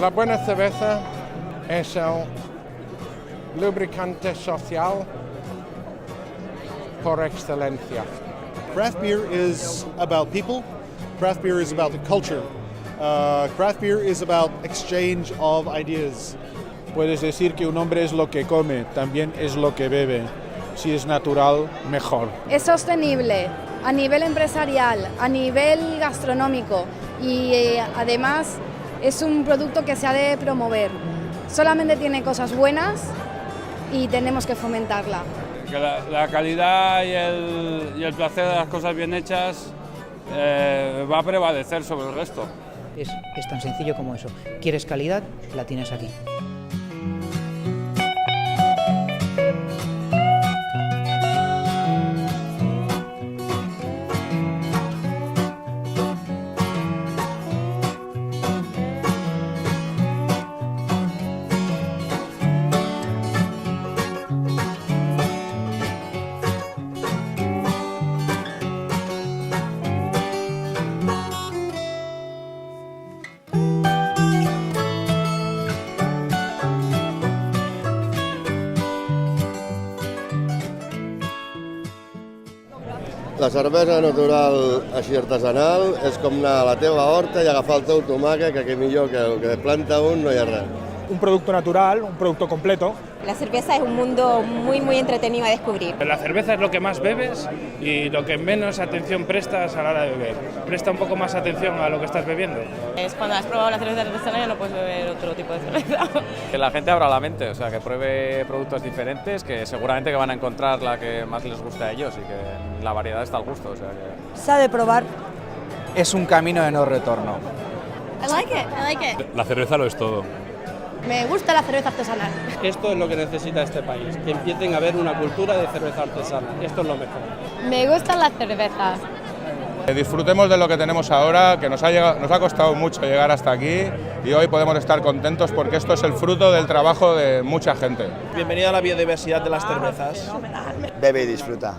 La buena cerveza es el lubricante social por excelencia. Craft beer is about people. Craft beer is about the culture. Craft beer is about exchange of ideas. Puedes decir que un hombre es lo que come, también es lo que bebe. Si es natural, mejor. Es sostenible a nivel empresarial, a nivel gastronómico y además es un producto que se ha de promover. Solamente tiene cosas buenas y tenemos que fomentarla. Que la calidad y el placer de las cosas bien hechas va a prevalecer sobre el resto. Es tan sencillo como eso. ¿Quieres calidad? La tienes aquí. La cervesa natural així artesanal és com anar a la teva horta i agafar el teu tomàquet, que millor que el que planta un no hi ha res. Un producto natural, un producto completo. La cerveza es un mundo muy entretenido a descubrir. La cerveza es lo que más bebes y lo que menos atención prestas a la hora de beber. Presta un poco más atención a lo que estás bebiendo. Es cuando has probado la cerveza artesanal y no puedes beber otro tipo de cerveza. Que la gente abra la mente, o sea, que pruebe productos diferentes, que seguramente que van a encontrar la que más les guste a ellos y que la variedad está al gusto. O sea, que... Se ha de probar. Es un camino de no retorno. I like it. La cerveza lo es todo. Me gusta la cerveza artesanal. Esto es lo que necesita este país, que empiecen a haber una cultura de cerveza artesana. Esto es lo mejor. Me gustan las cervezas. Disfrutemos de lo que tenemos ahora, que nos ha costado mucho llegar hasta aquí y hoy podemos estar contentos porque esto es el fruto del trabajo de mucha gente. Bienvenido a la biodiversidad de las cervezas. Bebe y disfruta.